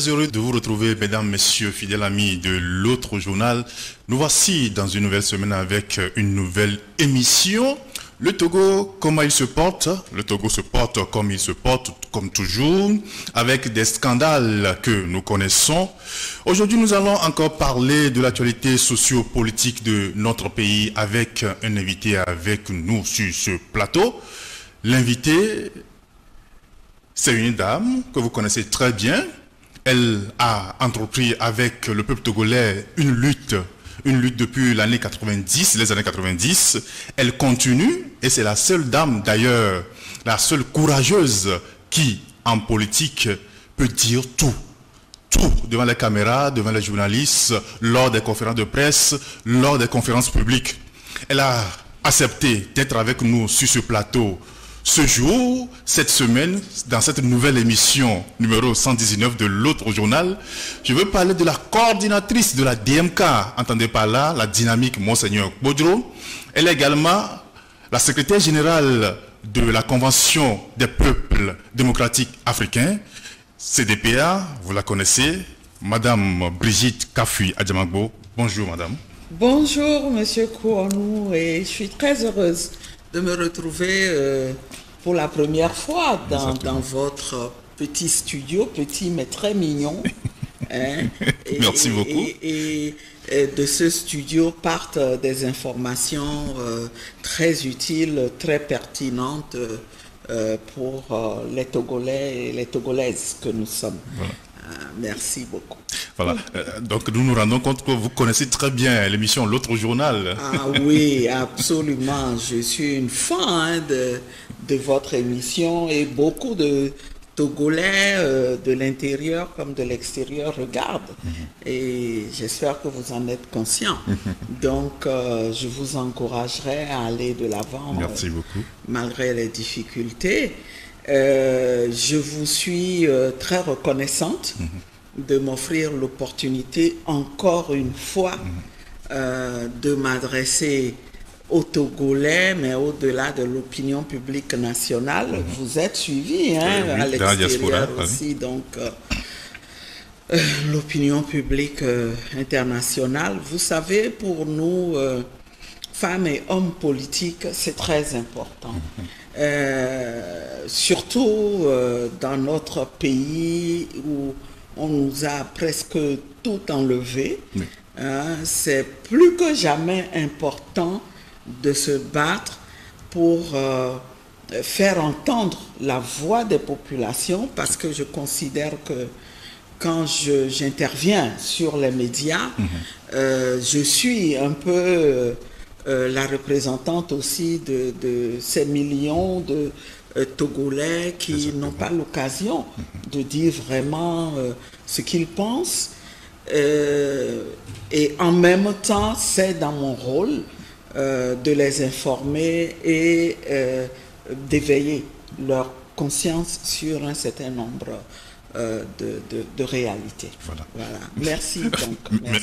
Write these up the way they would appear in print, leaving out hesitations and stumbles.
heureux de vous retrouver, mesdames, messieurs, fidèles amis de l'autre journal. Nous voici dans une nouvelle semaine avec une nouvelle émission. Le Togo, comment il se porte? Le Togo se porte comme il se porte, comme toujours, avec des scandales que nous connaissons. Aujourd'hui, nous allons encore parler de l'actualité socio-politique de notre pays avec un invité avec nous sur ce plateau. L'invité, c'est une dame que vous connaissez très bien. Elle a entrepris avec le peuple togolais une lutte depuis l'année 90, les années 90. Elle continue et c'est la seule dame d'ailleurs, la seule courageuse qui, en politique, peut dire tout. Tout devant les caméras, devant les journalistes, lors des conférences de presse, lors des conférences publiques. Elle a accepté d'être avec nous sur ce plateau ce jour, cette semaine, dans cette nouvelle émission numéro 119 de l'autre journal. Je veux parler de la coordinatrice de la DMK, entendez par là la dynamique Monseigneur Bodro. Elle est également la secrétaire générale de la Convention des peuples démocratiques africains, CDPA, vous la connaissez, Madame Brigitte Kafui Adjamagbo. Bonjour Madame. Bonjour Monsieur Kouanou, et je suis très heureuse de me retrouver pour la première fois dans votre petit studio, petit mais très mignon. Hein, Merci beaucoup. Et de ce studio partent des informations très utiles, très pertinentes pour les Togolais et les Togolaises que nous sommes. Voilà. Merci beaucoup. Voilà, donc nous nous rendons compte que vous connaissez très bien l'émission L'autre journal. Ah oui, absolument. Je suis une fan de votre émission et beaucoup de Togolais de l'intérieur comme de l'extérieur regardent. Et j'espère que vous en êtes conscient. Donc, je vous encouragerai à aller de l'avant. Merci beaucoup. Malgré les difficultés. Je vous suis très reconnaissante de m'offrir l'opportunité encore une fois de m'adresser aux Togolais, mais au-delà de l'opinion publique nationale. Vous êtes suivi à l'extérieur aussi, donc l'opinion publique internationale. Vous savez, pour nous, femmes et hommes politiques, c'est très important. Surtout dans notre pays où on nous a presque tout enlevé. Oui. C'est plus que jamais important de se battre pour faire entendre la voix des populations, parce que je considère que quand j'interviens sur les médias, je suis un peu la représentante aussi de ces millions de Togolais qui n'ont pas l'occasion de dire vraiment ce qu'ils pensent. Et en même temps, c'est dans mon rôle de les informer et d'éveiller leur conscience sur un certain nombre de réalité. Voilà. Voilà. Merci. Donc,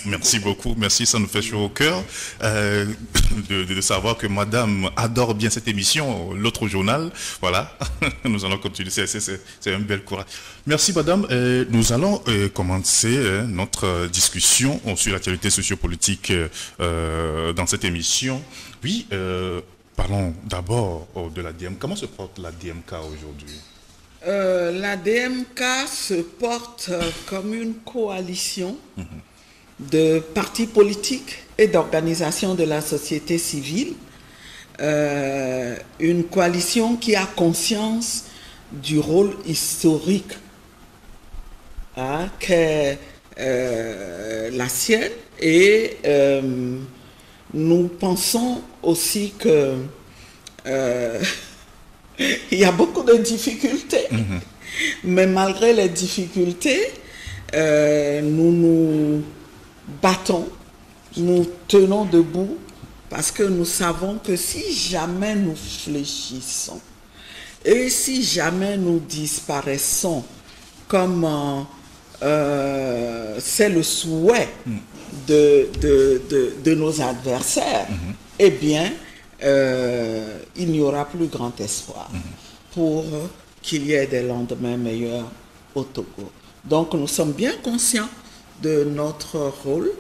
merci beaucoup. Merci, ça nous fait chaud au cœur de savoir que Madame adore bien cette émission, l'autre journal. Voilà, nous allons continuer. C'est un bel courage. Merci Madame. Nous allons commencer notre discussion sur l'actualité sociopolitique dans cette émission. Oui, parlons d'abord de la DMK. Comment se porte la DMK aujourd'hui? La DMK se porte comme une coalition de partis politiques et d'organisations de la société civile. Une coalition qui a conscience du rôle historique qu'est la sienne. Et nous pensons aussi que il y a beaucoup de difficultés, mais malgré les difficultés, nous nous battons, nous tenons debout, parce que nous savons que si jamais nous fléchissons et si jamais nous disparaissons comme c'est le souhait de nos adversaires, eh bien, il n'y aura plus grand espoir pour qu'il y ait des lendemains meilleurs au Togo. Donc nous sommes bien conscients de notre rôle,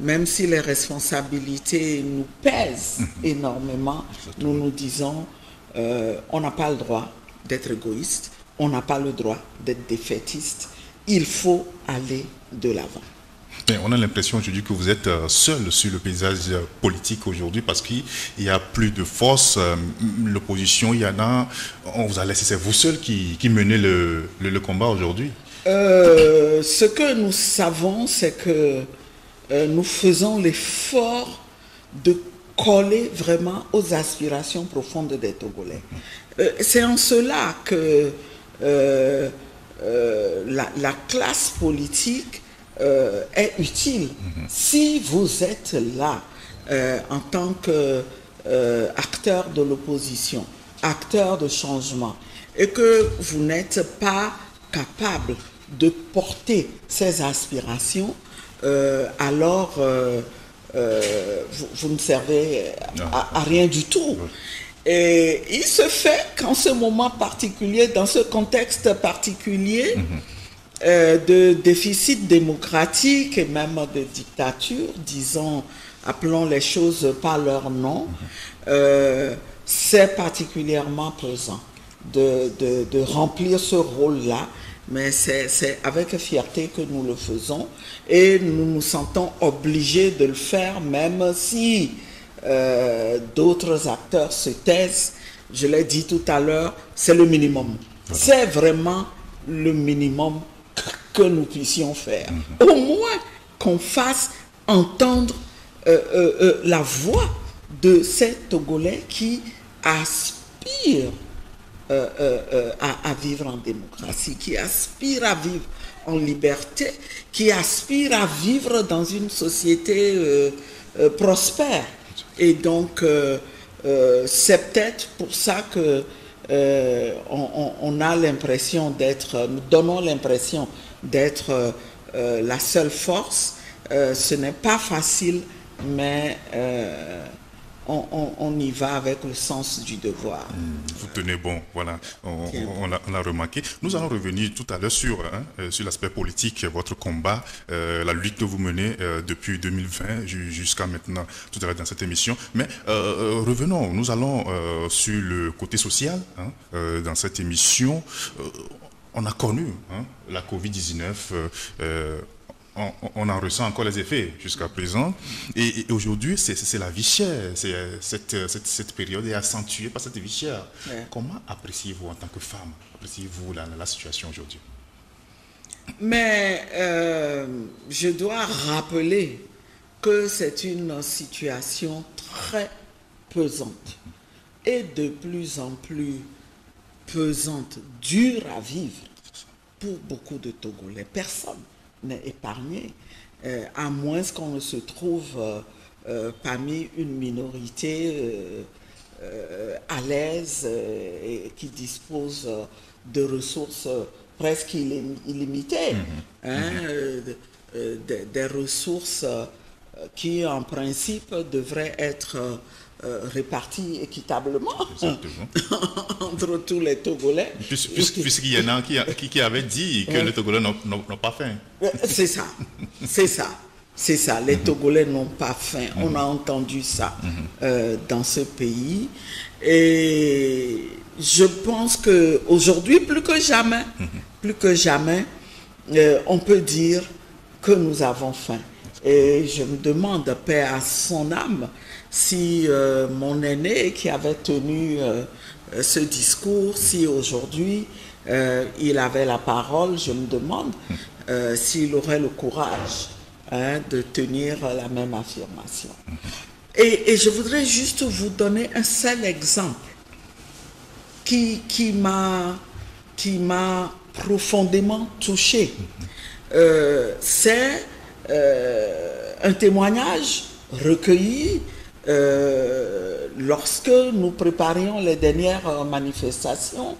même si les responsabilités nous pèsent énormément. Nous nous disons, on n'a pas le droit d'être égoïste, on n'a pas le droit d'être défaitiste. Il faut aller de l'avant. On a l'impression aujourd'hui que vous êtes seul sur le paysage politique aujourd'hui parce qu'il n'y a plus de force. L'opposition, il y en a. On vous a laissé, c'est vous seul qui menez le combat aujourd'hui. Ce que nous savons, c'est que nous faisons l'effort de coller vraiment aux aspirations profondes des Togolais. C'est en cela que la classe politique est utile. Si vous êtes là en tant qu'acteur de l'opposition, acteur de changement, et que vous n'êtes pas capable de porter ces aspirations, alors vous ne servez à rien du tout. Et il se fait qu'en ce moment particulier, dans ce contexte particulier, de déficit démocratique et même de dictature, disons, appelons les choses par leur nom, c'est particulièrement pesant de remplir ce rôle-là, mais c'est avec fierté que nous le faisons et nous nous sentons obligés de le faire, même si d'autres acteurs se taisent. Je l'ai dit tout à l'heure, c'est le minimum. Voilà. C'est vraiment le minimum que nous puissions faire. Au moins qu'on fasse entendre la voix de ces Togolais qui aspirent à vivre en démocratie, qui aspirent à vivre en liberté, qui aspirent à vivre dans une société prospère. Et donc, c'est peut-être pour ça que on a l'impression d'être, nous donnons l'impression d'être la seule force. Ce n'est pas facile, mais on y va avec le sens du devoir. Vous tenez bon, voilà, on l'a remarqué. Nous allons revenir tout à l'heure sur l'aspect politique, votre combat, la lutte que vous menez depuis 2020 jusqu'à maintenant, tout à l'heure dans cette émission. Mais revenons, nous allons sur le côté social, dans cette émission. On a connu la Covid-19, on en ressent encore les effets jusqu'à présent. Et aujourd'hui, c'est la vie chère. Cette période est accentuée par cette vie chère. Ouais. Comment appréciez-vous en tant que femme, appréciez-vous la situation aujourd'hui? Mais je dois rappeler que c'est une situation très pesante et de plus en plus pesante, dure à vivre pour beaucoup de Togolais. Personne n'est épargné, à moins qu'on ne se trouve parmi une minorité à l'aise et qui dispose de ressources presque illimitées, des ressources qui en principe devraient être répartis équitablement entre tous les Togolais. Puisqu'il y en a qui avaient dit que les Togolais n'ont pas faim. C'est ça. Les Togolais n'ont pas faim. On a entendu ça dans ce pays. Et je pense qu'aujourd'hui, plus que jamais, on peut dire que nous avons faim. Et je me demande, paix à son âme, si mon aîné qui avait tenu ce discours, si aujourd'hui il avait la parole, je me demande s'il aurait le courage de tenir la même affirmation. Et je voudrais juste vous donner un seul exemple qui m'a profondément touché. C'est un témoignage recueilli lorsque nous préparions les dernières manifestations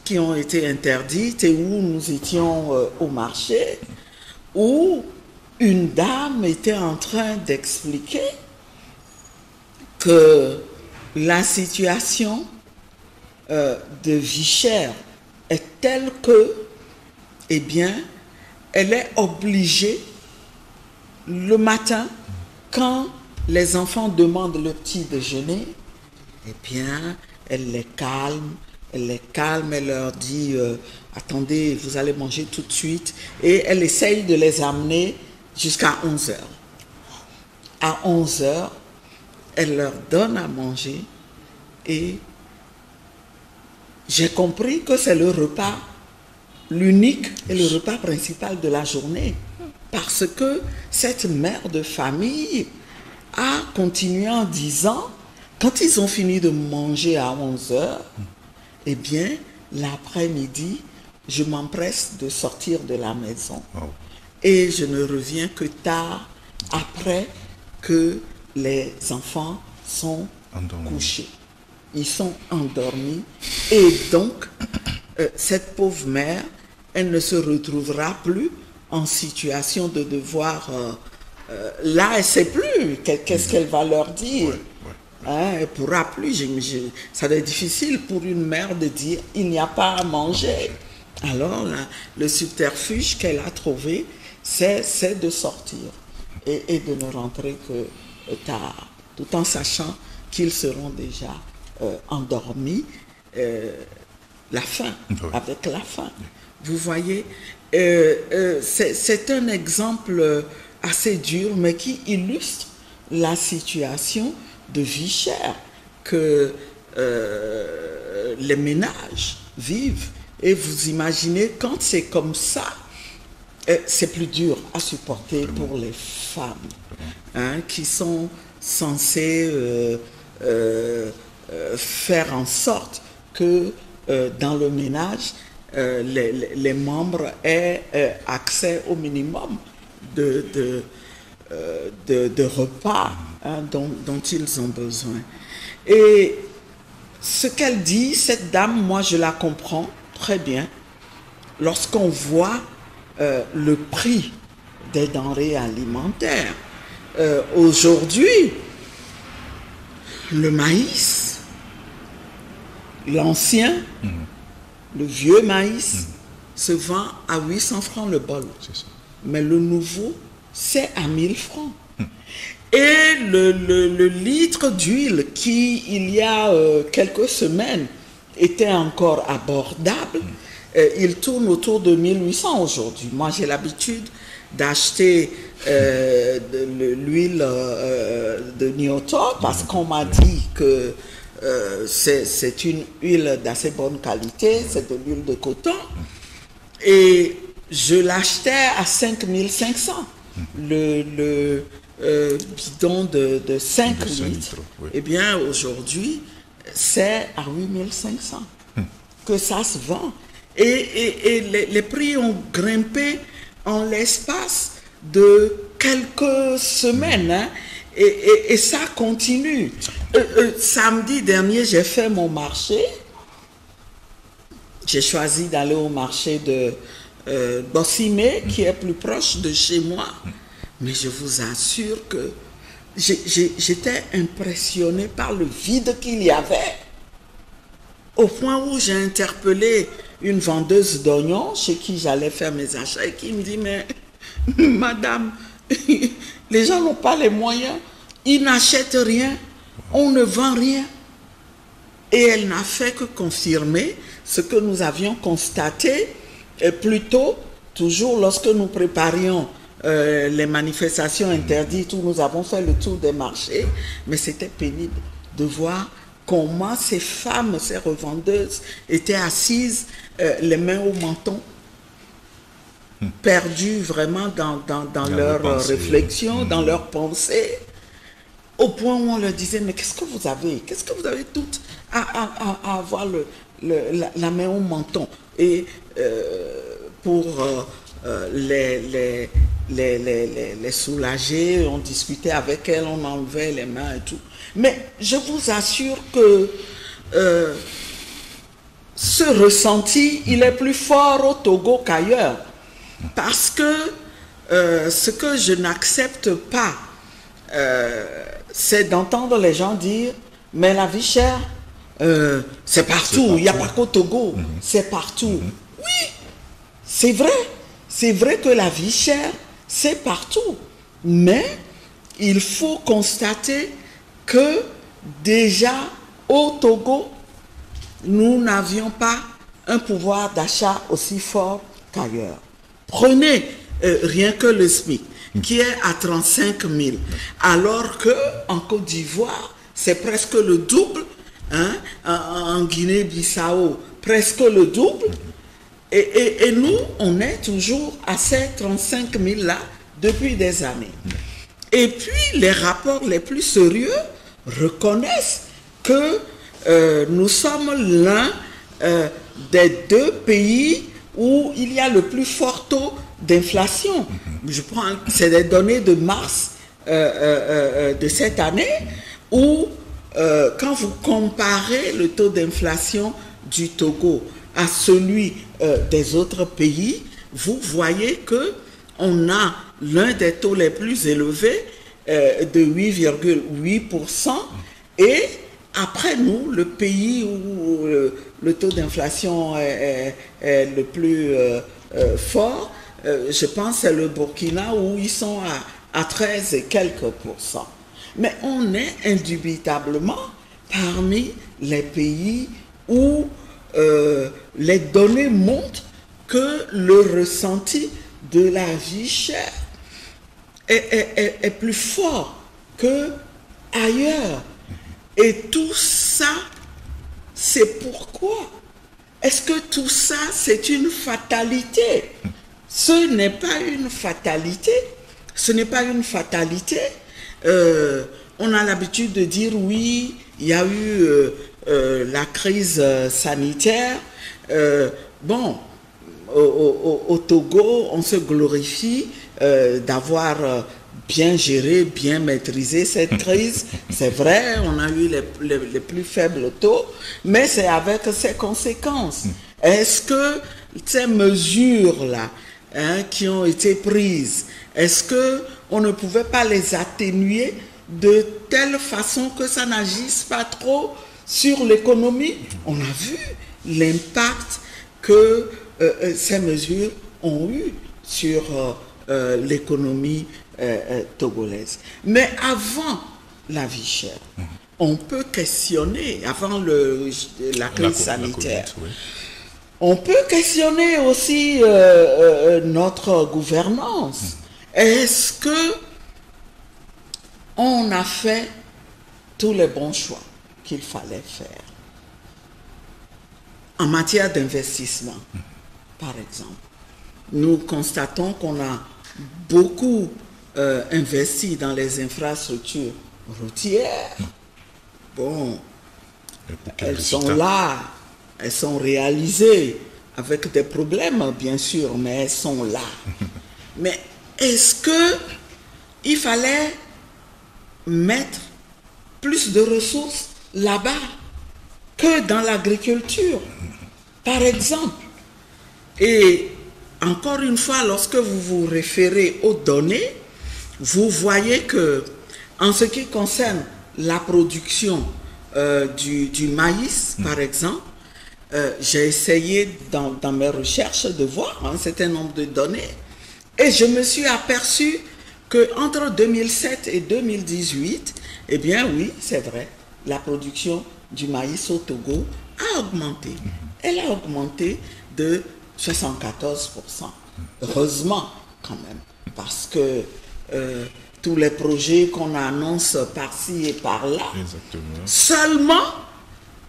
qui ont été interdites et où nous étions au marché, où une dame était en train d'expliquer que la situation de vie chère est telle que, eh bien, elle est obligée, le matin, quand les enfants demandent le petit déjeuner, eh bien, elle les calme, elle leur dit attendez, vous allez manger tout de suite, et elle essaye de les amener jusqu'à 11h. À 11h, elle leur donne à manger, et j'ai compris que c'est le repas l'unique et le repas principal de la journée, parce que cette mère de famille a continué en disant, quand ils ont fini de manger à 11h, eh bien, l'après-midi, je m'empresse de sortir de la maison. Et je ne reviens que tard, après que les enfants sont couchés. Ils sont endormis. Et donc, cette pauvre mère, elle ne se retrouvera plus en situation de devoir... là, elle ne sait plus qu'est-ce qu'elle va leur dire. Hein, elle ne pourra plus. Ça va être difficile pour une mère de dire « il n'y a pas à manger ». Alors, là, le subterfuge qu'elle a trouvé, c'est de sortir et de ne rentrer que tard, tout en sachant qu'ils seront déjà endormis la faim, avec la faim. Vous voyez, c'est un exemple assez dur, mais qui illustre la situation de vie chère que les ménages vivent. Et vous imaginez, quand c'est comme ça, c'est plus dur à supporter pour les femmes, hein, qui sont censées faire en sorte que dans le ménage, les membres aient accès au minimum de repas, hein, dont ils ont besoin. Et ce qu'elle dit, cette dame, moi je la comprends très bien. Lorsqu'on voit le prix des denrées alimentaires, aujourd'hui, le maïs, l'ancien, le vieux maïs, se vend à 800 francs le bol. Mais le nouveau, c'est à 1000 francs. Et le litre d'huile qui, il y a quelques semaines, était encore abordable, il tourne autour de 1800 aujourd'hui. Moi, j'ai l'habitude d'acheter l'huile de Nyoto parce qu'on m'a dit que c'est une huile d'assez bonne qualité, c'est de l'huile de coton. Et je l'achetais à 5500, le bidon de 5 litres. Eh bien, aujourd'hui, c'est à 8500 que ça se vend. Et les prix ont grimpé en l'espace de quelques semaines, hein, et ça continue. Samedi dernier, j'ai fait mon marché. J'ai choisi d'aller au marché de Bossimé, qui est plus proche de chez moi. Mais je vous assure que j'étais impressionné par le vide qu'il y avait. Au point où j'ai interpellé une vendeuse d'oignons chez qui j'allais faire mes achats et qui me dit, mais madame, les gens n'ont pas les moyens, ils n'achètent rien, on ne vend rien. Et elle n'a fait que confirmer ce que nous avions constaté plus tôt, toujours lorsque nous préparions les manifestations interdites où nous avons fait le tour des marchés, mais c'était pénible de voir comment ces femmes, ces revendeuses étaient assises, les mains au menton, perdues vraiment dans leurs réflexions, dans leurs pensées, au point où on leur disait, mais qu'est-ce que vous avez? Qu'est-ce que vous avez toutes à avoir la main au menton? Et pour les soulager, on discutait avec elles, on enlevait les mains et tout. Mais je vous assure que ce ressenti, il est plus fort au Togo qu'ailleurs. Parce que ce que je n'accepte pas, c'est d'entendre les gens dire, mais la vie chère, c'est partout, il n'y a pas qu'au Togo, c'est partout. Oui, c'est vrai, c'est vrai que la vie chère, c'est partout. Mais il faut constater que déjà au Togo, nous n'avions pas un pouvoir d'achat aussi fort qu'ailleurs. Prenez rien que le SMIC, qui est à 35 000, alors qu'en Côte d'Ivoire, c'est presque le double, hein, en Guinée-Bissau, presque le double. Et nous, on est toujours à ces 35 000-là depuis des années. Et puis, les rapports les plus sérieux reconnaissent que nous sommes l'un des 2 pays où il y a le plus fort taux d'inflation. Je prends, c'est des données de mars de cette année, où quand vous comparez le taux d'inflation du Togo à celui des autres pays, vous voyez que on a l'un des taux les plus élevés de 8,8%, et après nous, le pays où le taux d'inflation est le plus fort, je pense c'est le Burkina, où ils sont à 13 et quelques pourcents. Mais on est indubitablement parmi les pays où les données montrent que le ressenti de la vie chère est plus fort qu'ailleurs. Et tout ça, c'est pourquoi? Est-ce que tout ça, c'est une fatalité? Ce n'est pas une fatalité. Ce n'est pas une fatalité. On a l'habitude de dire oui, il y a eu la crise sanitaire. Bon, au Togo, on se glorifie d'avoir bien géré, bien maîtrisé cette crise. C'est vrai, on a eu les plus faibles taux, mais c'est avec ses conséquences. Est-ce que ces mesures-là, hein, qui ont été prises, est-ce qu'on ne pouvait pas les atténuer de telle façon que ça n'agisse pas trop sur l'économie? On a vu l'impact que ces mesures ont eu sur l'économie togolaise. Mais avant la vie chère, on peut questionner, avant la crise sanitaire, oui. On peut questionner aussi notre gouvernance. Est-ce que on a fait tous les bons choix qu'il fallait faire en matière d'investissement, par exemple? Nous constatons qu'on a beaucoup investi dans les infrastructures routières. Bon, elles sont là, elles sont réalisées avec des problèmes, bien sûr, mais elles sont là. Mais est-ce qu'il fallait mettre plus de ressources là-bas que dans l'agriculture, par exemple? Et encore une fois, lorsque vous vous référez aux données, vous voyez que, en ce qui concerne la production du maïs, par exemple, j'ai essayé dans mes recherches de voir un certain nombre de données, et je me suis aperçu qu'entre 2007 et 2018, eh bien oui, c'est vrai, la production du maïs au Togo a augmenté. Elle a augmenté de 74%. Heureusement, quand même, parce que tous les projets qu'on annonce par-ci et par-là, seulement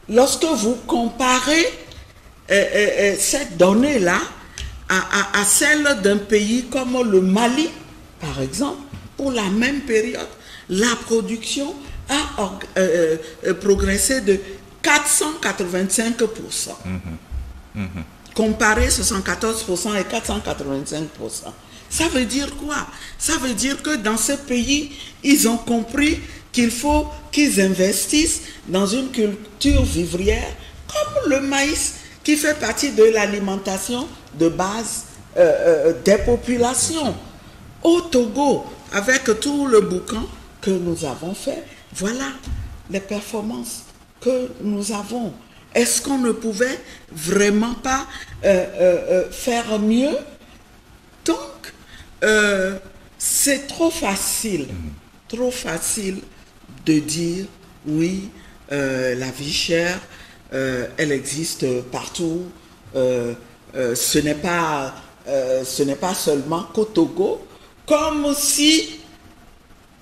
lorsque vous comparez cette donnée-là à celle d'un pays comme le Mali, par exemple, pour la même période, la production a progressé de 485%. Comparer 74% et 485%. Ça veut dire quoi? Ça veut dire que dans ce pays, ils ont compris qu'il faut qu'ils investissent dans une culture vivrière comme le maïs, qui fait partie de l'alimentation de base des populations. Au Togo, avec tout le boucan que nous avons fait, voilà les performances que nous avons. Est-ce qu'on ne pouvait vraiment pas faire mieux? c'est trop facile de dire oui, la vie chère, elle existe partout. Ce n'est pas seulement qu'au Togo, comme si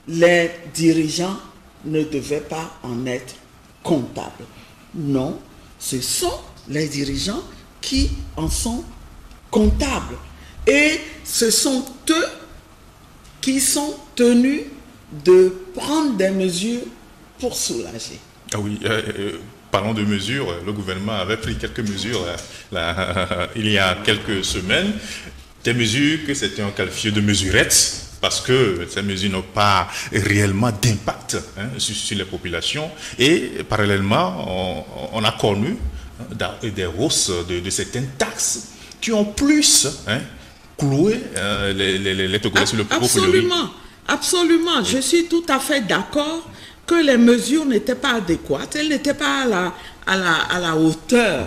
les dirigeants ne devaient pas en être comptables. Non, ce sont les dirigeants qui en sont comptables. Et ce sont eux qui sont tenus de prendre des mesures pour soulager. Ah oui, parlons de mesures. Le gouvernement avait pris quelques mesures il y a quelques semaines, des mesures que certains ont qualifiées de mesurettes, parce que ces mesures n'ont pas réellement d'impact sur les populations. Et parallèlement, on a connu des hausses de certaines taxes qui ont plus cloué les Togolais sur le pot. Absolument. Je suis tout à fait d'accord que les mesures n'étaient pas adéquates. Elles n'étaient pas à la hauteur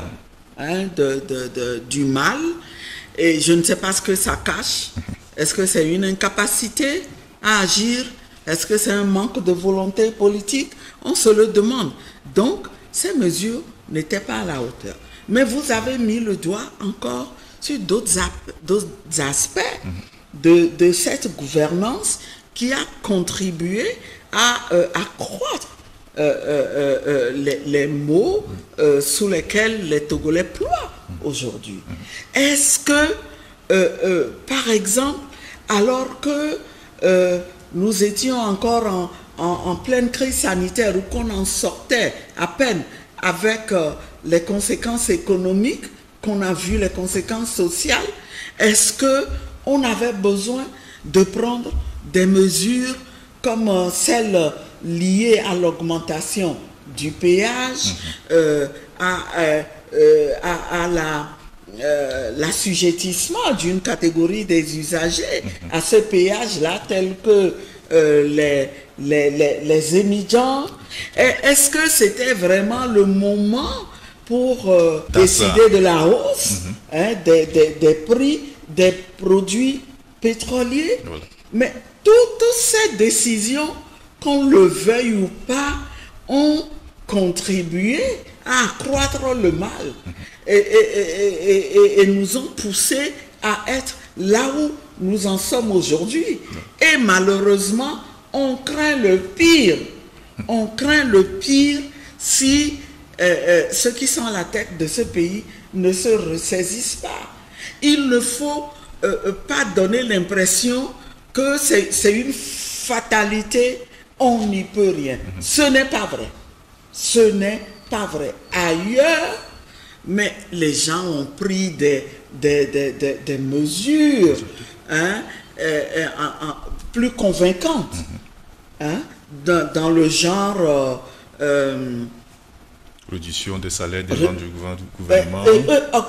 du mal. Et je ne sais pas ce que ça cache. Est-ce que c'est une incapacité à agir? Est-ce que c'est un manque de volonté politique? On se le demande. Donc, ces mesures n'étaient pas à la hauteur. Mais vous avez mis le doigt encore sur d'autres aspects de cette gouvernance qui a contribué à accroître les maux sous lesquels les Togolais ploient aujourd'hui. Est-ce que, par exemple, alors que nous étions encore en pleine crise sanitaire, ou qu'on en sortait à peine avec les conséquences économiques, qu'on a vu les conséquences sociales, est-ce qu'on avait besoin de prendre des mesures comme celles liées à l'augmentation du péage, à l'assujettissement d'une catégorie des usagers à ce péage-là, tel que les émigrants? Est-ce que c'était vraiment le moment pour décider de la hausse des prix des produits pétroliers? Voilà. Mais toutes ces décisions, qu'on le veuille ou pas, ont contribué à accroître le mal et nous ont poussé à être là où nous en sommes aujourd'hui. Et malheureusement, on craint le pire. On craint le pire si ceux qui sont à la tête de ce pays ne se ressaisissent pas. Il ne faut pas donner l'impression que c'est une fatalité, on n'y peut rien. Ce n'est pas vrai. Ce n'est pas vrai. Ailleurs, mais les gens ont pris des mesures plus convaincantes dans le genre... réduction des salaires des gens du gouvernement.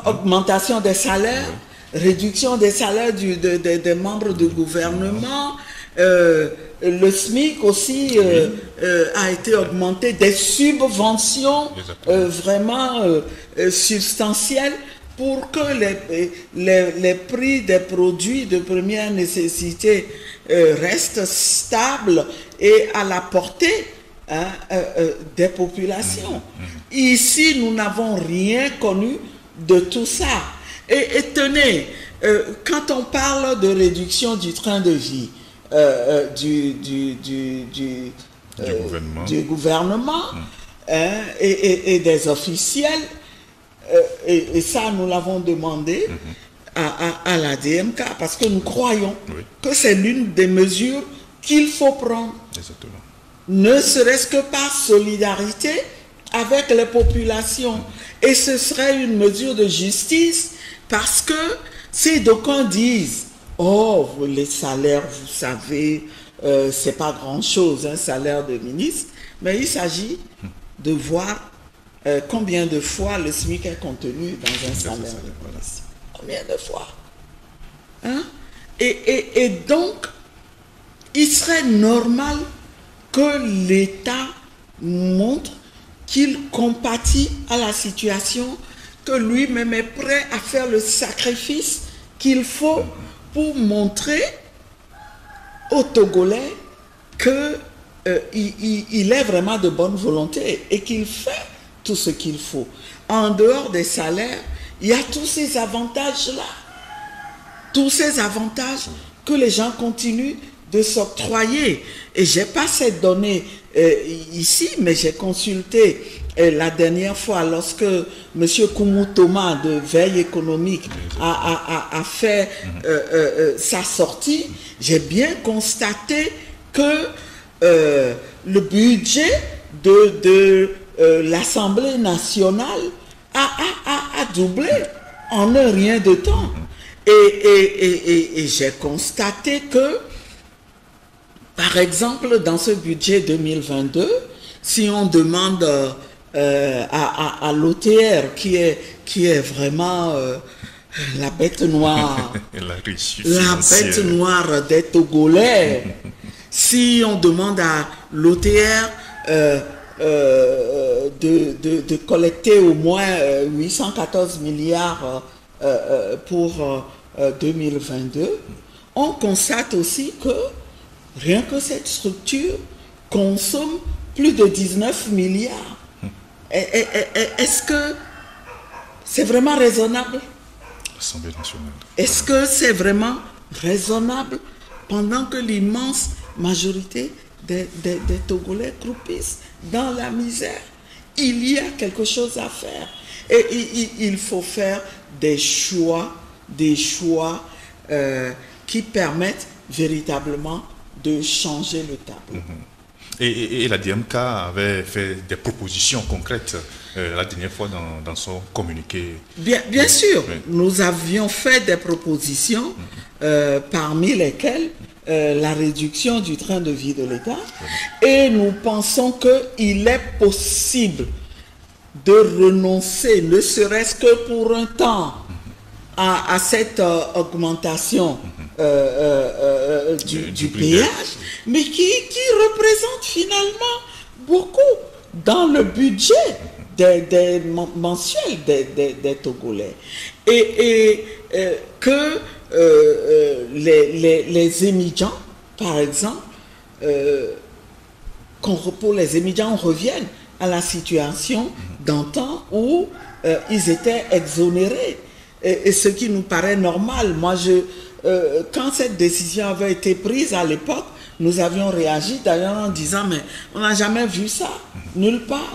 Augmentation des salaires, réduction des salaires des membres du gouvernement. Le SMIC aussi a été augmenté, des subventions vraiment substantielles pour que les prix des produits de première nécessité restent stables et à la portée des populations. Ici, nous n'avons rien connu de tout ça. Et tenez, quand on parle de réduction du train de vie du gouvernement et des officiels, et ça, nous l'avons demandé à la DMK, parce que nous croyons que c'est l'une des mesures qu'il faut prendre. Exactement. Ne serait-ce que par solidarité avec les populations. Et ce serait une mesure de justice, parce que si d'aucuns disent « Oh, les salaires, vous savez, c'est pas grand-chose, un salaire de ministre », mais il s'agit de voir combien de fois le SMIC est contenu dans un salaire de ministre. Combien de fois, et donc, il serait normal que l'État montre qu'il compatit à la situation, que lui-même est prêt à faire le sacrifice qu'il faut pour montrer aux Togolais que il est vraiment de bonne volonté et qu'il fait tout ce qu'il faut. En dehors des salaires, il y a tous ces avantages-là. Tous ces avantages que les gens continuent de s'octroyer. Et je n'ai pas cette donnée ici, mais j'ai consulté la dernière fois lorsque M. Koumou Thomas de Veille économique a fait sa sortie. J'ai bien constaté que le budget de l'Assemblée nationale a doublé en un rien de temps. Et j'ai constaté que, par exemple, dans ce budget 2022, si on demande à l'OTR, qui est vraiment la bête noire, la bête noire des Togolais, si on demande à l'OTR de collecter au moins 814 milliards pour 2022, on constate aussi que rien que cette structure consomme plus de 19 milliards. Est-ce que c'est vraiment raisonnable? L'Assemblée nationale. Est-ce que c'est vraiment raisonnable pendant que l'immense majorité des Togolais croupissent dans la misère? Il y a quelque chose à faire. Et il faut faire des choix qui permettent véritablement de changer le tableau. Et la DMK avait fait des propositions concrètes la dernière fois dans son communiqué. Bien sûr, oui. Nous avions fait des propositions, parmi lesquelles la réduction du train de vie de l'État. Et nous pensons qu'il est possible de renoncer, ne serait-ce que pour un temps, à cette augmentation du péage, mais qui représente finalement beaucoup dans le budget des mensuels des Togolais. Et que les émigrants, par exemple, pour les émigrants, on revienne à la situation d'antan où ils étaient exonérés. Et ce qui nous paraît normal. Moi, quand cette décision avait été prise à l'époque, nous avions réagi d'ailleurs en disant, mais on n'a jamais vu ça, nulle part.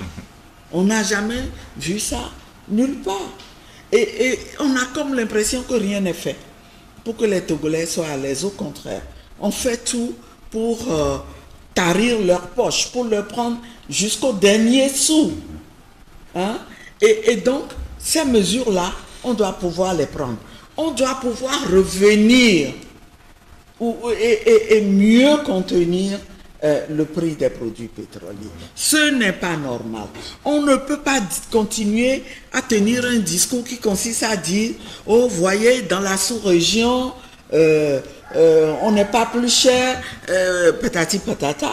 On n'a jamais vu ça, nulle part. Et on a comme l'impression que rien n'est fait pour que les Togolais soient à l'aise. Au contraire, on fait tout pour tarir leurs poches, pour leur prendre jusqu'au dernier sou. Hein? Et donc, ces mesures-là, on doit pouvoir les prendre. On doit pouvoir revenir et mieux contenir le prix des produits pétroliers. Ce n'est pas normal. On ne peut pas continuer à tenir un discours qui consiste à dire, oh, voyez, dans la sous-région, on n'est pas plus cher, patati patata,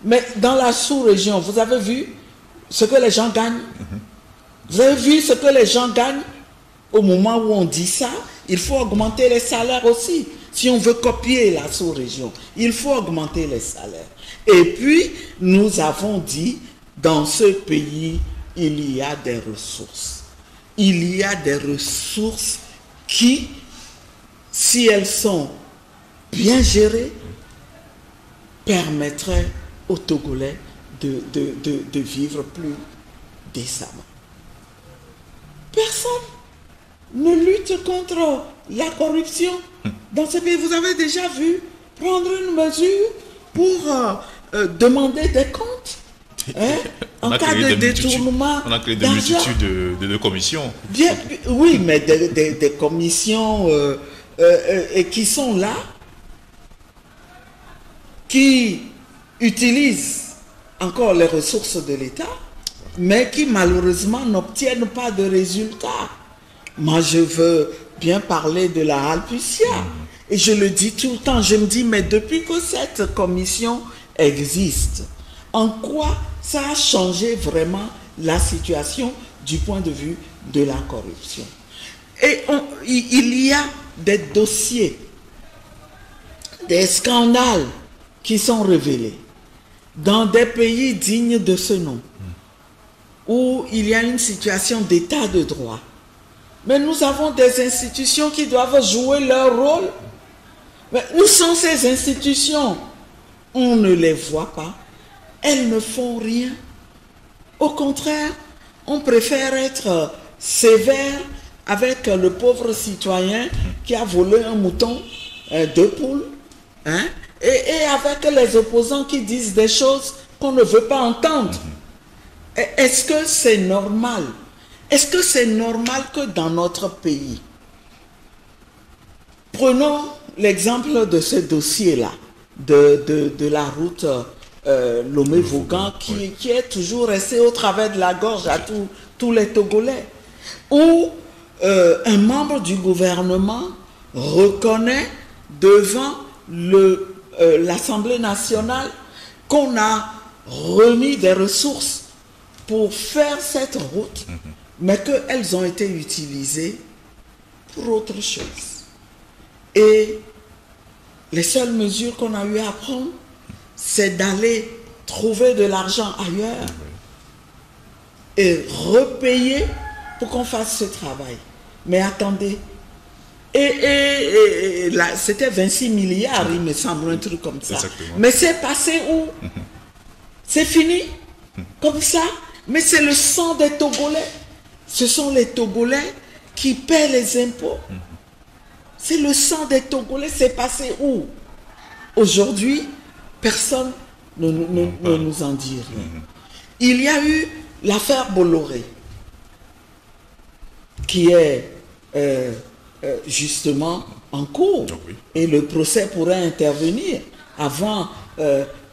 mais dans la sous-région, vous avez vu ce que les gens gagnent? Vous avez vu ce que les gens gagnent? Au moment où on dit ça, il faut augmenter les salaires aussi. Si on veut copier la sous-région, il faut augmenter les salaires. Et puis, nous avons dit, dans ce pays, il y a des ressources. Il y a des ressources qui, si elles sont bien gérées, permettraient aux Togolais de vivre plus décemment. Personne ne lutte contre la corruption dans ce pays. Vous avez déjà vu prendre une mesure pour demander des comptes en cas de détournement. On a créé des multitudes de commissions. Bien, oui, mais des commissions qui sont là, qui utilisent encore les ressources de l'État, mais qui malheureusement n'obtiennent pas de résultats. Moi, je veux bien parler de la Halpucia. Et je le dis tout le temps, je me dis, mais depuis que cette commission existe, en quoi ça a changé vraiment la situation du point de vue de la corruption? Et il y a des dossiers des scandales qui sont révélés dans des pays dignes de ce nom, où il y a une situation d'état de droit. Mais nous avons des institutions qui doivent jouer leur rôle. Mais où sont ces institutions? On ne les voit pas. Elles ne font rien. Au contraire, on préfère être sévère avec le pauvre citoyen qui a volé un mouton, 2 poules, hein, et avec les opposants qui disent des choses qu'on ne veut pas entendre. Est-ce que c'est normal? Est-ce que c'est normal que dans notre pays, prenons l'exemple de ce dossier-là, de la route Lomé-Vaughan, qui est toujours resté au travers de la gorge à tous les Togolais, où un membre du gouvernement reconnaît devant l'Assemblée nationale qu'on a remis des ressources pour faire cette route, mais qu'elles ont été utilisées pour autre chose. Et les seules mesures qu'on a eu à prendre, c'est d'aller trouver de l'argent ailleurs et repayer pour qu'on fasse ce travail. Mais attendez, et là, c'était 26 milliards, il me semble, un truc comme ça. Exactement. Mais c'est passé où? C'est fini? Comme ça? Mais c'est le sang des Togolais. Ce sont les Togolais qui paient les impôts. C'est le sang des Togolais. C'est passé où? Aujourd'hui, personne ne nous en dit rien. Il y a eu l'affaire Bolloré, qui est justement en cours. Et le procès pourrait intervenir avant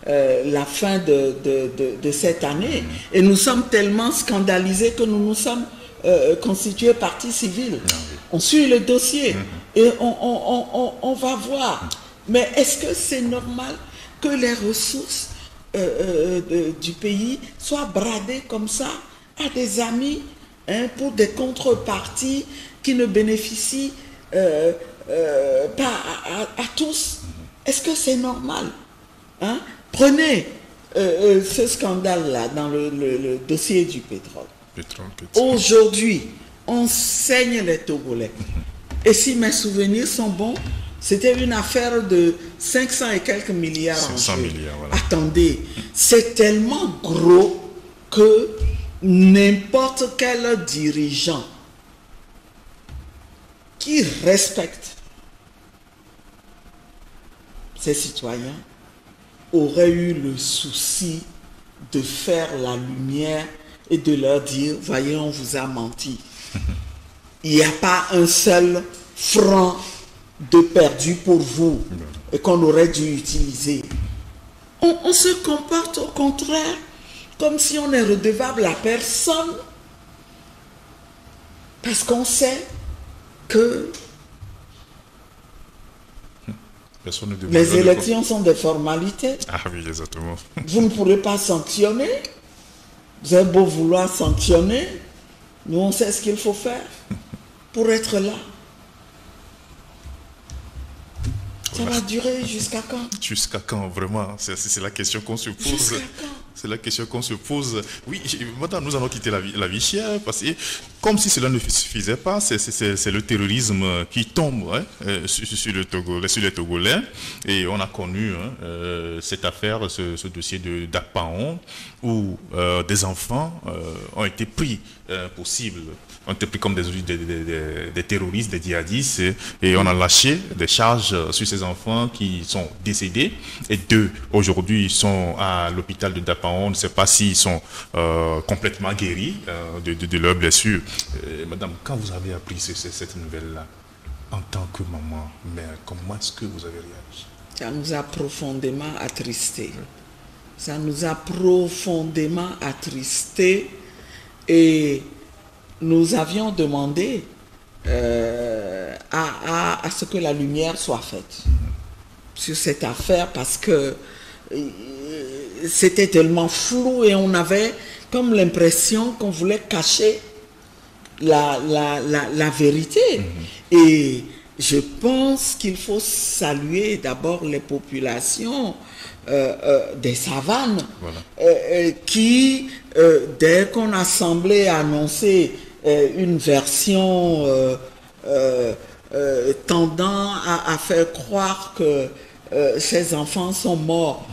la fin de cette année. Et nous sommes tellement scandalisés que nous nous sommes constitués partie civile. On suit le dossier et on va voir. Mais est-ce que c'est normal que les ressources du pays soient bradées comme ça à des amis, hein, pour des contreparties qui ne bénéficient pas à tous? Est-ce que c'est normal, hein? Prenez ce scandale-là dans le dossier du pétrole. Aujourd'hui, on saigne les Togolais. Et si mes souvenirs sont bons, c'était une affaire de 500 et quelques milliards en jeu. 500 milliards, voilà. Attendez, c'est tellement gros que n'importe quel dirigeant qui respecte ses citoyens aurait eu le souci de faire la lumière et de leur dire, voyez, on vous a menti. Il n'y a pas un seul franc de perdu pour vous et qu'on aurait dû utiliser. On se comporte au contraire comme si on est redevable à personne, parce qu'on sait que les élections sont des formalités. Ah oui, exactement. Vous ne pourrez pas sanctionner. Vous avez beau vouloir sanctionner, nous on sait ce qu'il faut faire pour être là. Ça va durer jusqu'à quand? Jusqu'à quand, vraiment? C'est la question qu'on se pose. Jusqu'à quand? C'est la question qu'on se pose. Oui, maintenant nous allons quitter la vie chère, parce que comme si cela ne suffisait pas, c'est le terrorisme qui tombe, hein, sur les Togolais. Et on a connu, hein, cette affaire, ce dossier d'Apaon, où des enfants ont été pris pour cible, ont été pris comme des terroristes, des djihadistes, et on a lâché des charges sur ces enfants qui sont décédés, et 2 aujourd'hui sont à l'hôpital de Dapaon. On ne sait pas s'ils sont complètement guéris de leurs blessures. Madame, quand vous avez appris cette nouvelle-là, en tant que maman, mère, comment est-ce que vous avez réagi? Ça nous a profondément attristés. Ça nous a profondément attristés, et nous avions demandé à ce que la lumière soit faite sur cette affaire, parce que c'était tellement flou et on avait comme l'impression qu'on voulait cacher la vérité. Et je pense qu'il faut saluer d'abord les populations des savanes qui, dès qu'on a semblé annoncer une version tendant à faire croire que ces enfants sont morts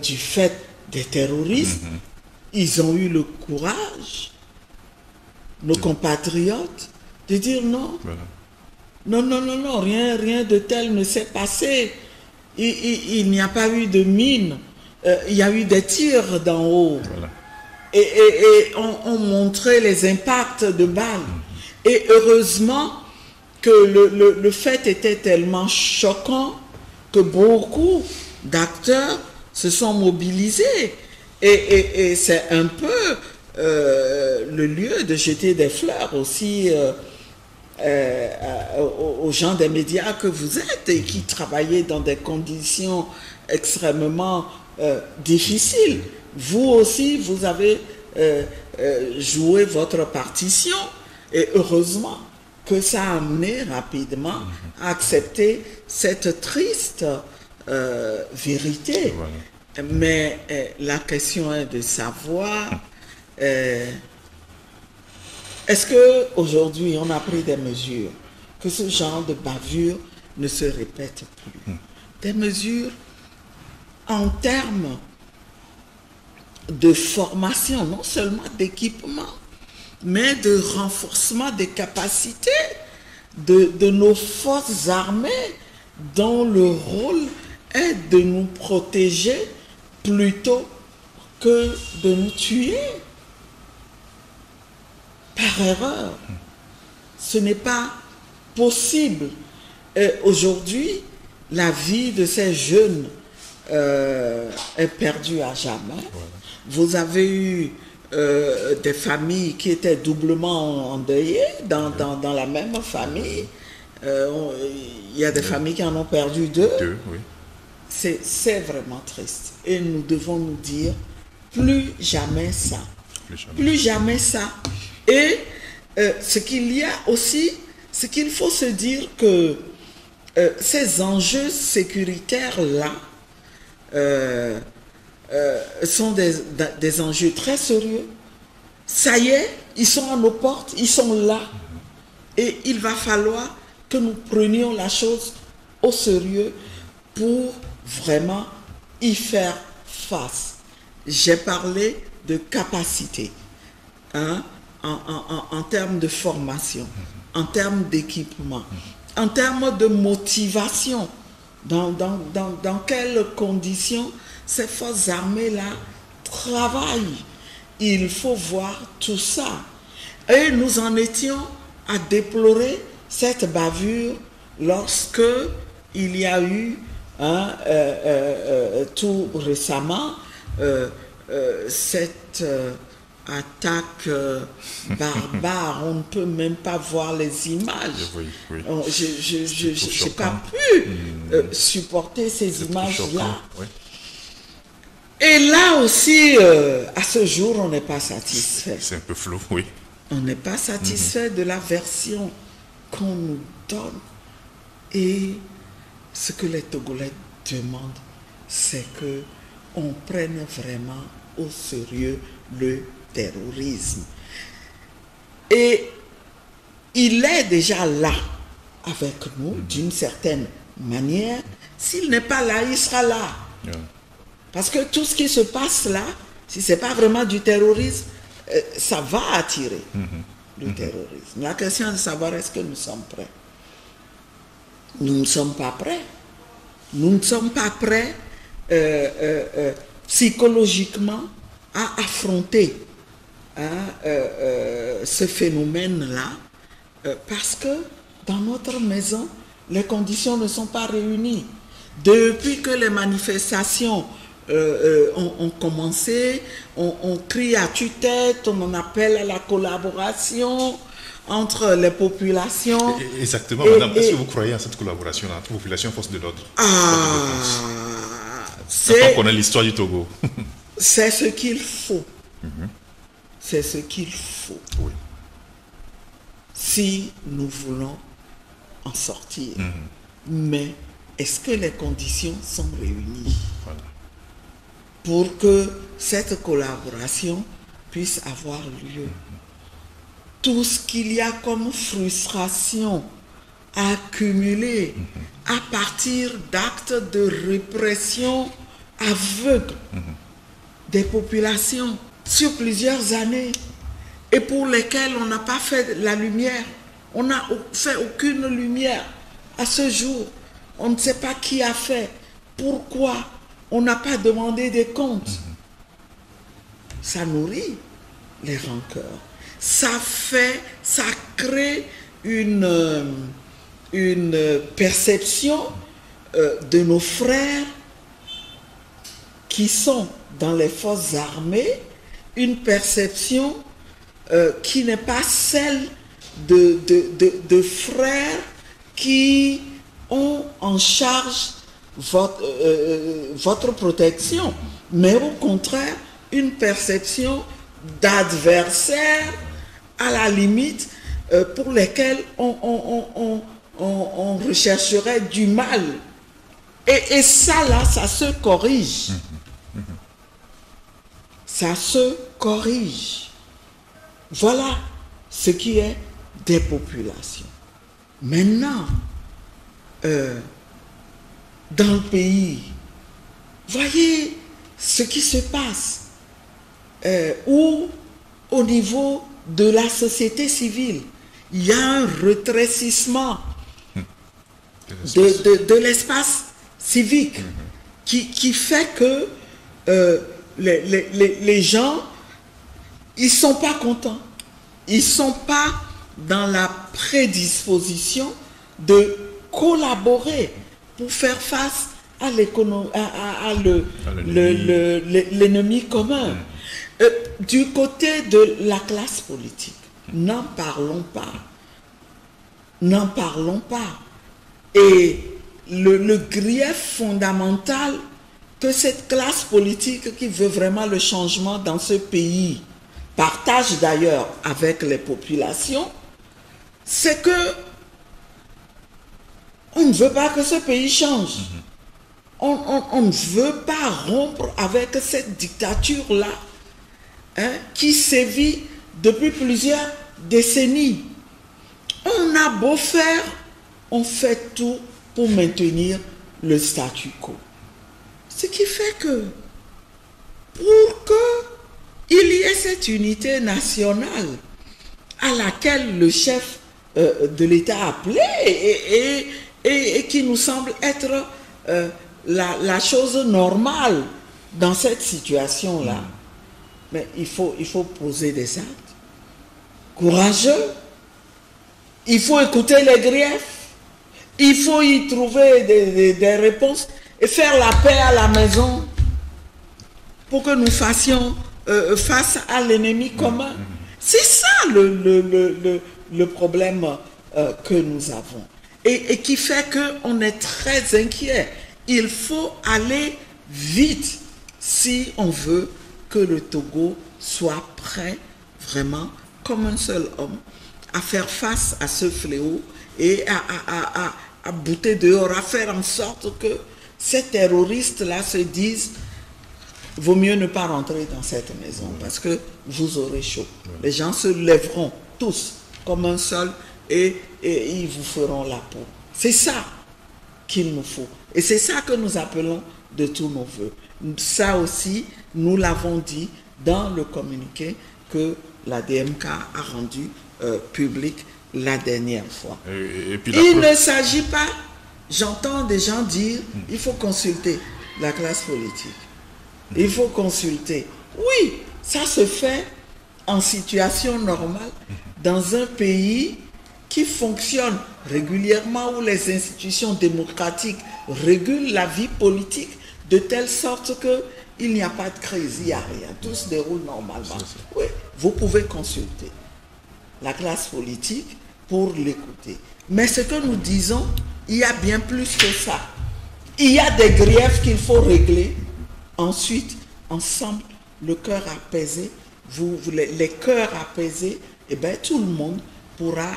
du fait des terroristes, ils ont eu le courage, nos compatriotes, de dire non. Non, rien de tel ne s'est passé. Il n'y a pas eu de mine. Il y a eu des tirs d'en haut. Et on montrait les impacts de balles. Et heureusement que le fait était tellement choquant que beaucoup d'acteurs se sont mobilisés. Et c'est un peu le lieu de jeter des fleurs aussi aux gens des médias que vous êtes et qui travaillez dans des conditions extrêmement difficiles. Vous aussi, vous avez joué votre partition et heureusement que ça a amené rapidement à accepter cette triste vérité. Mais la question est de savoir est-ce qu'aujourd'hui on a pris des mesures que ce genre de bavure ne se répète plus. Des mesures en termes de formation, non seulement d'équipement, mais de renforcement des capacités de nos forces armées dont le rôle est de nous protéger plutôt que de nous tuer par erreur. Ce n'est pas possible. Aujourd'hui, la vie de ces jeunes est perdue à jamais. Vous avez eu des familles qui étaient doublement endeuillées dans la même famille. Il y a des familles qui en ont perdu deux. C'est vraiment triste. Et nous devons nous dire, plus jamais ça. Plus jamais ça. Et ce qu'il y a aussi, c'est qu'il faut se dire que ces enjeux sécuritaires-là sont des enjeux très sérieux. Ça y est, ils sont à nos portes, ils sont là. Et il va falloir que nous prenions la chose au sérieux pour vraiment y faire face. J'ai parlé de capacité, en termes de formation, en termes d'équipement, en termes de motivation. Dans quelles conditions ces forces armées-là travaillent. Il faut voir tout ça. Et nous en étions à déplorer cette bavure lorsque il y a eu tout récemment cette attaque barbare. On ne peut même pas voir les images. Je n'ai pas pu supporter ces images-là. Et là aussi, à ce jour, on n'est pas satisfait. C'est un peu flou, oui. On n'est pas satisfait de la version qu'on nous donne. Et ce que les Togolais demandent, c'est qu'on prenne vraiment au sérieux le terrorisme. Et il est déjà là avec nous, d'une certaine manière. S'il n'est pas là, il sera là. Parce que tout ce qui se passe là, si ce n'est pas vraiment du terrorisme, ça va attirer le terrorisme. La question est de savoir est-ce que nous sommes prêts. Nous ne sommes pas prêts. Nous ne sommes pas prêts psychologiquement à affronter ce phénomène-là parce que dans notre maison, les conditions ne sont pas réunies. Depuis que les manifestations ont commencé, on crie à tue-tête, on en appelle à la collaboration entre les populations. Exactement, madame. Est-ce que vous croyez à cette collaboration entre population et force de l'ordre? C'est qu'on a l'histoire du Togo. C'est ce qu'il faut. C'est ce qu'il faut. Oui. Si nous voulons en sortir. Mais est-ce que les conditions sont réunies pour que cette collaboration puisse avoir lieu? Tout ce qu'il y a comme frustration accumulée à partir d'actes de répression aveugle des populations sur plusieurs années et pour lesquelles on n'a pas fait la lumière. On n'a fait aucune lumière à ce jour. On ne sait pas qui a fait, pourquoi. On n'a pas demandé des comptes. Ça nourrit les rancœurs. Ça crée une perception de nos frères qui sont dans les forces armées, une perception qui n'est pas celle de frères qui ont en charge votre protection, mais au contraire, une perception d'adversaires à la limite pour lesquels on rechercherait du mal. Et ça, là, ça se corrige. Ça se corrige. Voilà ce qui est des populations. Maintenant, dans le pays, voyez ce qui se passe, où au niveau de la société civile, il y a un rétrécissement de l'espace civique qui fait que les gens, ils ne sont pas contents. Ils ne sont pas dans la prédisposition de collaborer pour faire face à l'ennemi commun. Du côté de la classe politique, n'en parlons pas. N'en parlons pas. Et le grief fondamental que cette classe politique qui veut vraiment le changement dans ce pays partage d'ailleurs avec les populations, c'est que on ne veut pas que ce pays change. On ne veut pas rompre avec cette dictature-là qui sévit depuis plusieurs décennies. On a beau faire, on fait tout pour maintenir le statu quo. Ce qui fait que, pour qu'il y ait cette unité nationale à laquelle le chef de l'État a appelé et qui nous semble être la chose normale dans cette situation-là, mais il faut poser des actes courageux. Il faut écouter les griefs. Il faut y trouver des réponses et faire la paix à la maison pour que nous fassions face à l'ennemi commun. C'est ça le problème que nous avons et qui fait qu'on est très inquiet. Il faut aller vite si on veut que le Togo soit prêt vraiment comme un seul homme à faire face à ce fléau et à bouter dehors, à faire en sorte que ces terroristes-là se disent « vaut mieux ne pas rentrer dans cette maison parce que vous aurez chaud ». Les gens se lèveront tous comme un seul et ils vous feront la peau. C'est ça qu'il nous faut. Et c'est ça que nous appelons de tous nos voeux. Ça aussi, nous l'avons dit dans le communiqué que la DMK a rendu public la dernière fois. Il ne s'agit pas, j'entends des gens dire, il faut consulter la classe politique. Il faut consulter. Oui, ça se fait en situation normale dans un pays qui fonctionne régulièrement, où les institutions démocratiques régulent la vie politique de telle sorte qu'il n'y a pas de crise, il n'y a rien. Tout se déroule normalement. Oui, vous pouvez consulter la classe politique pour l'écouter. Mais ce que nous disons, il y a bien plus que ça. Il y a des griefs qu'il faut régler. Ensuite, ensemble, le cœur apaisé, les cœurs apaisés, et bien tout le monde pourra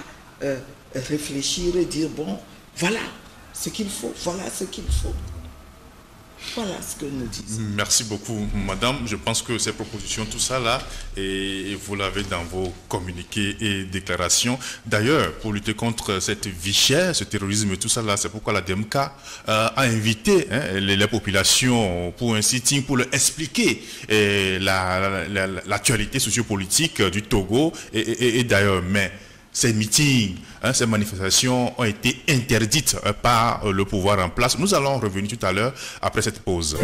réfléchir et dire, bon, voilà ce qu'il faut, voilà ce qu'il faut. Voilà ce que nous disons. Merci beaucoup, madame. Je pense que ces propositions, tout ça là, et vous l'avez dans vos communiqués et déclarations. D'ailleurs, pour lutter contre cette vie chère, ce terrorisme, tout ça là, c'est pourquoi la DMK a invité les populations pour un sitting, pour leur expliquer l'actualité sociopolitique du Togo et d'ailleurs, mais ces meetings, ces manifestations ont été interdites par le pouvoir en place. Nous allons revenir tout à l'heure après cette pause.